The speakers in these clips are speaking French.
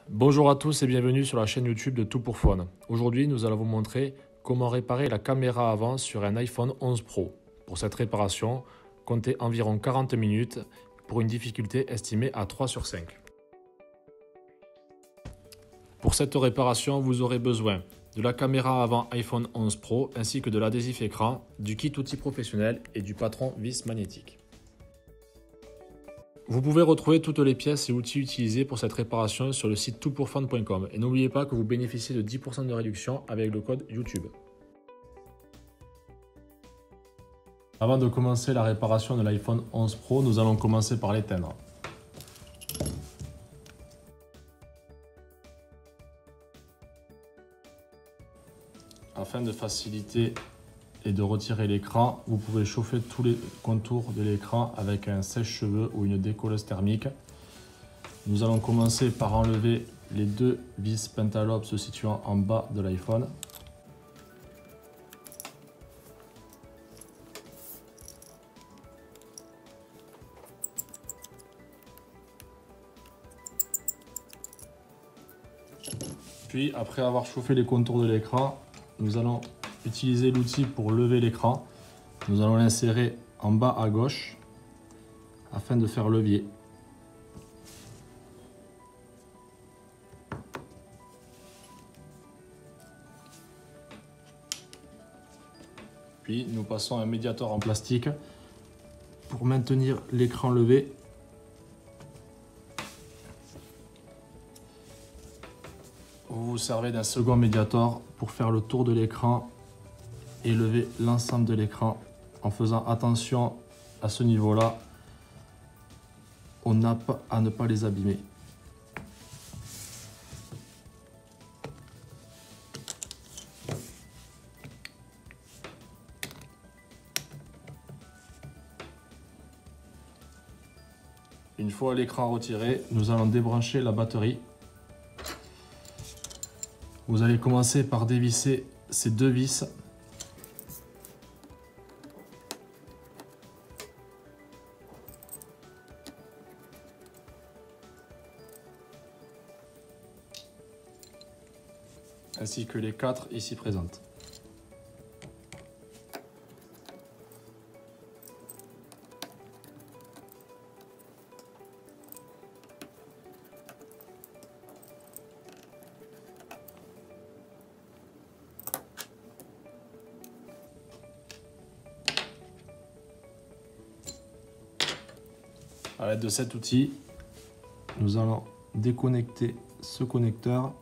Bonjour à tous et bienvenue sur la chaîne YouTube de Tout pour Phone. Aujourd'hui, nous allons vous montrer comment réparer la caméra avant sur un iPhone 11 Pro. Pour cette réparation, comptez environ 40 minutes pour une difficulté estimée à 3 sur 5. Pour cette réparation, vous aurez besoin de la caméra avant iPhone 11 Pro ainsi que de l'adhésif écran, du kit outil professionnel et du patron vis magnétique. Vous pouvez retrouver toutes les pièces et outils utilisés pour cette réparation sur le site toutpourphone.com et n'oubliez pas que vous bénéficiez de 10% de réduction avec le code YouTube. Avant de commencer la réparation de l'iPhone 11 Pro, nous allons commencer par l'éteindre. Afin de faciliter et de retirer l'écran, vous pouvez chauffer tous les contours de l'écran avec un sèche-cheveux ou une décolleuse thermique. Nous allons commencer par enlever les deux vis pentalobes se situant en bas de l'iPhone. Puis, après avoir chauffé les contours de l'écran, nous allons utiliser l'outil pour lever l'écran. Nous allons l'insérer en bas à gauche afin de faire levier. Puis nous passons un médiator en plastique pour maintenir l'écran levé. Vous vous servez d'un second médiator pour faire le tour de l'écran et lever l'ensemble de l'écran en faisant attention à ce niveau-là aux nappes à ne pas les abîmer. Une fois l'écran retiré, nous allons débrancher la batterie. Vous allez commencer par dévisser ces deux vis. Ainsi que les 4 ici présentes. À l'aide de cet outil, nous allons déconnecter ce connecteur.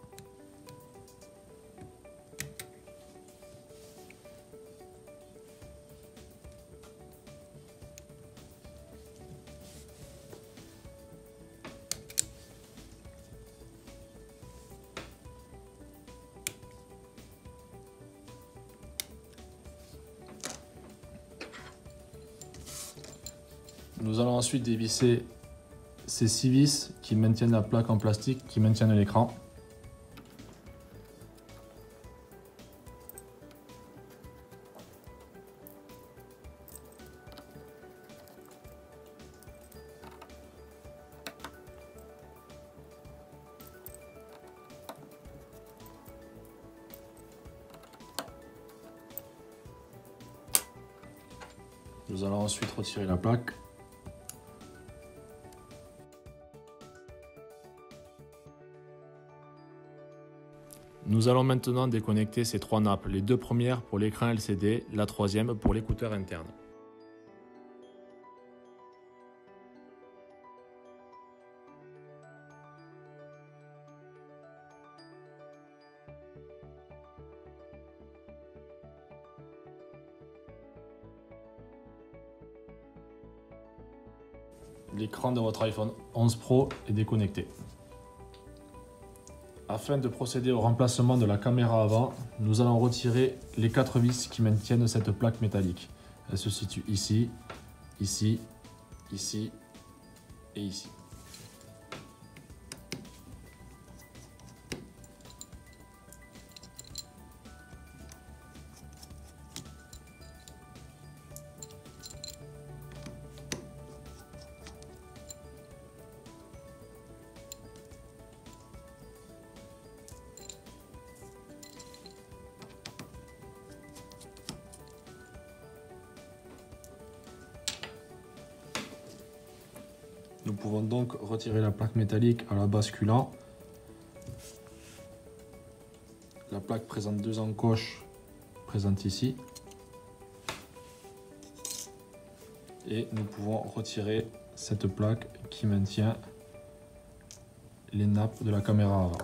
Nous allons ensuite dévisser ces 6 vis qui maintiennent la plaque en plastique, qui maintiennent l'écran. Nous allons ensuite retirer la plaque. Nous allons maintenant déconnecter ces 3 nappes, les 2 premières pour l'écran LCD, la 3e pour l'écouteur interne. L'écran de votre iPhone 11 Pro est déconnecté. Afin de procéder au remplacement de la caméra avant, nous allons retirer les 4 vis qui maintiennent cette plaque métallique. Elle se situe ici, ici, ici et ici. Nous pouvons donc retirer la plaque métallique en la basculant. La plaque présente deux encoches présentes ici. Et nous pouvons retirer cette plaque qui maintient les nappes de la caméra avant.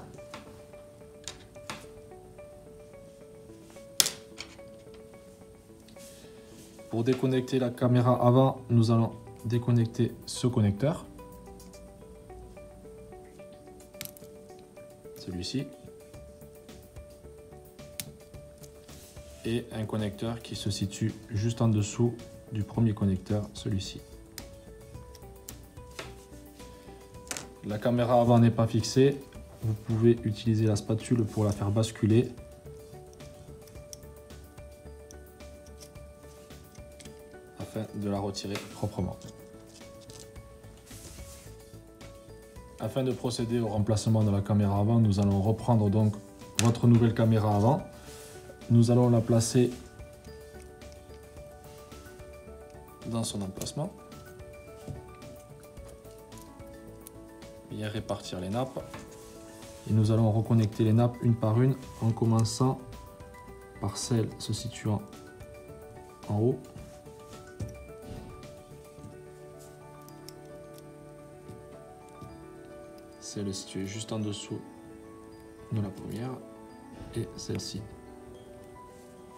Pour déconnecter la caméra avant, nous allons déconnecter ce connecteur. Celui-ci. Et un connecteur qui se situe juste en dessous du premier connecteur, celui-ci. La caméra avant n'est pas fixée. Vous pouvez utiliser la spatule pour la faire basculer. Afin de la retirer proprement. Afin de procéder au remplacement de la caméra avant, nous allons reprendre donc votre nouvelle caméra avant. Nous allons la placer dans son emplacement. Bien répartir les nappes. Et nous allons reconnecter les nappes une par une en commençant par celle se situant en haut. Celle située juste en dessous de la première et celle-ci.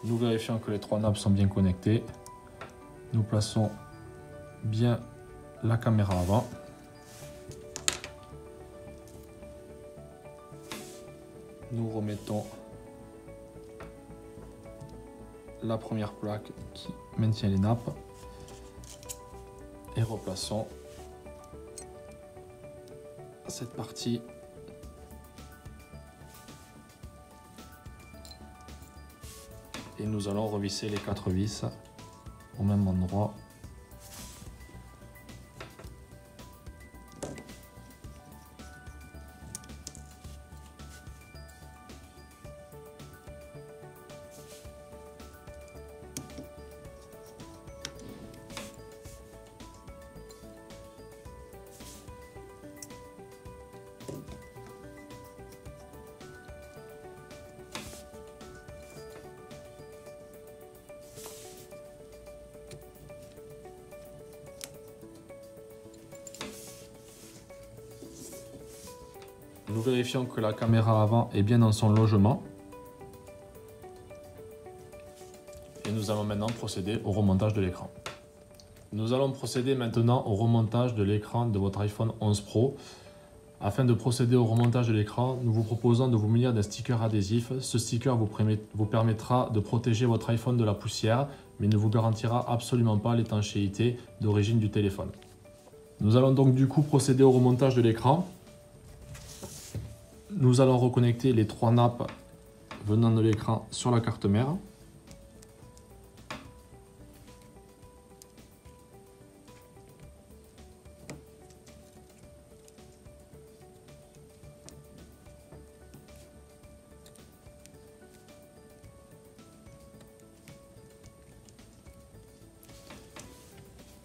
Nous vérifions que les trois nappes sont bien connectées. Nous plaçons bien la caméra avant. Nous remettons la première plaque qui maintient les nappes et replaçons cette partie et nous allons revisser les 4 vis au même endroit. Nous vérifions que la caméra avant est bien dans son logement. Et nous allons maintenant procéder au remontage de l'écran. Nous allons procéder maintenant au remontage de l'écran de votre iPhone 11 Pro. Afin de procéder au remontage de l'écran, nous vous proposons de vous munir d'un sticker adhésif. Ce sticker vous permettra de protéger votre iPhone de la poussière, mais ne vous garantira absolument pas l'étanchéité d'origine du téléphone. Nous allons donc du coup procéder au remontage de l'écran. Nous allons reconnecter les 3 nappes venant de l'écran sur la carte mère.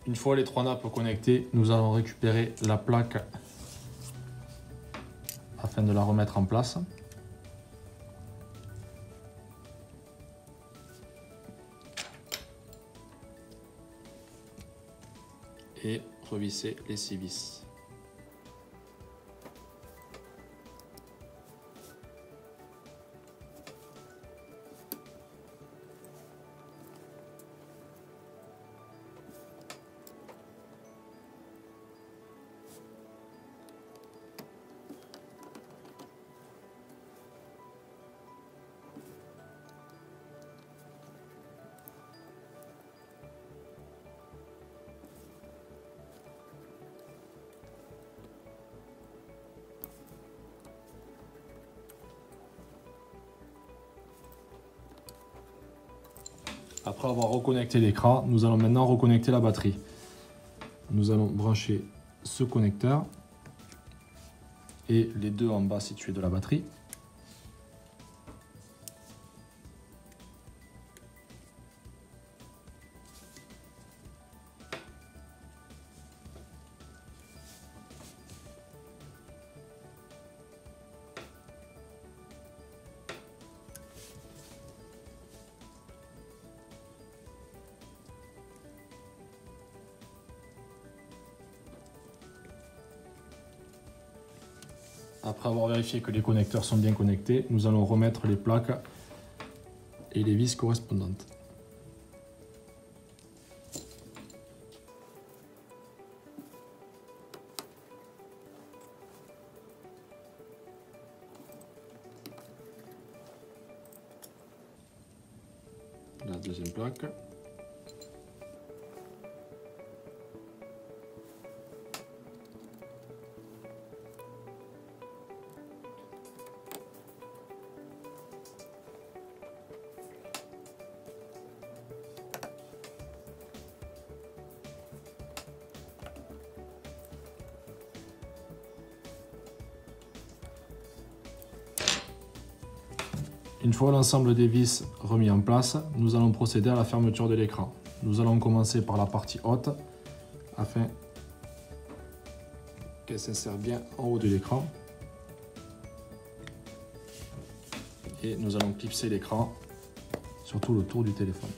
Une fois les 3 nappes connectées, nous allons récupérer la plaque afin de la remettre en place. Et revisser les 6 vis. Après avoir reconnecté l'écran, nous allons maintenant reconnecter la batterie. Nous allons brancher ce connecteur et les deux en bas situés de la batterie. Après avoir vérifié que les connecteurs sont bien connectés, nous allons remettre les plaques et les vis correspondantes. La deuxième plaque. Une fois l'ensemble des vis remis en place, nous allons procéder à la fermeture de l'écran. Nous allons commencer par la partie haute afin qu'elle s'insère bien en haut de l'écran. Et nous allons clipser l'écran sur tout le tour du téléphone.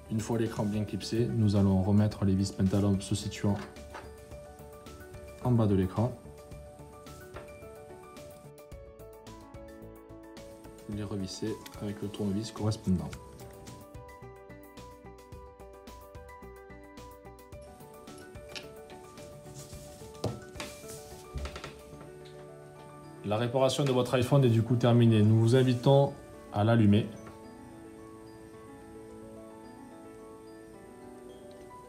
Une fois l'écran bien clipsé, nous allons remettre les vis pentalomes se situant en bas de l'écran. Les revisser avec le tournevis correspondant. La réparation de votre iPhone est du coup terminée. Nous vous invitons à l'allumer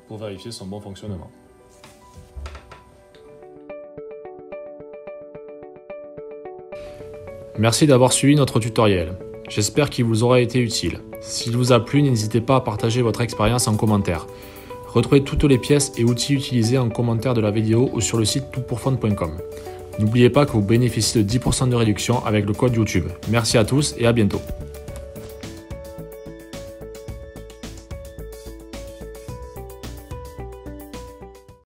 pour vérifier son bon fonctionnement. Merci d'avoir suivi notre tutoriel. J'espère qu'il vous aura été utile. S'il vous a plu, n'hésitez pas à partager votre expérience en commentaire. Retrouvez toutes les pièces et outils utilisés en commentaire de la vidéo ou sur le site toutpourfun.com. N'oubliez pas que vous bénéficiez de 10% de réduction avec le code YouTube. Merci à tous et à bientôt.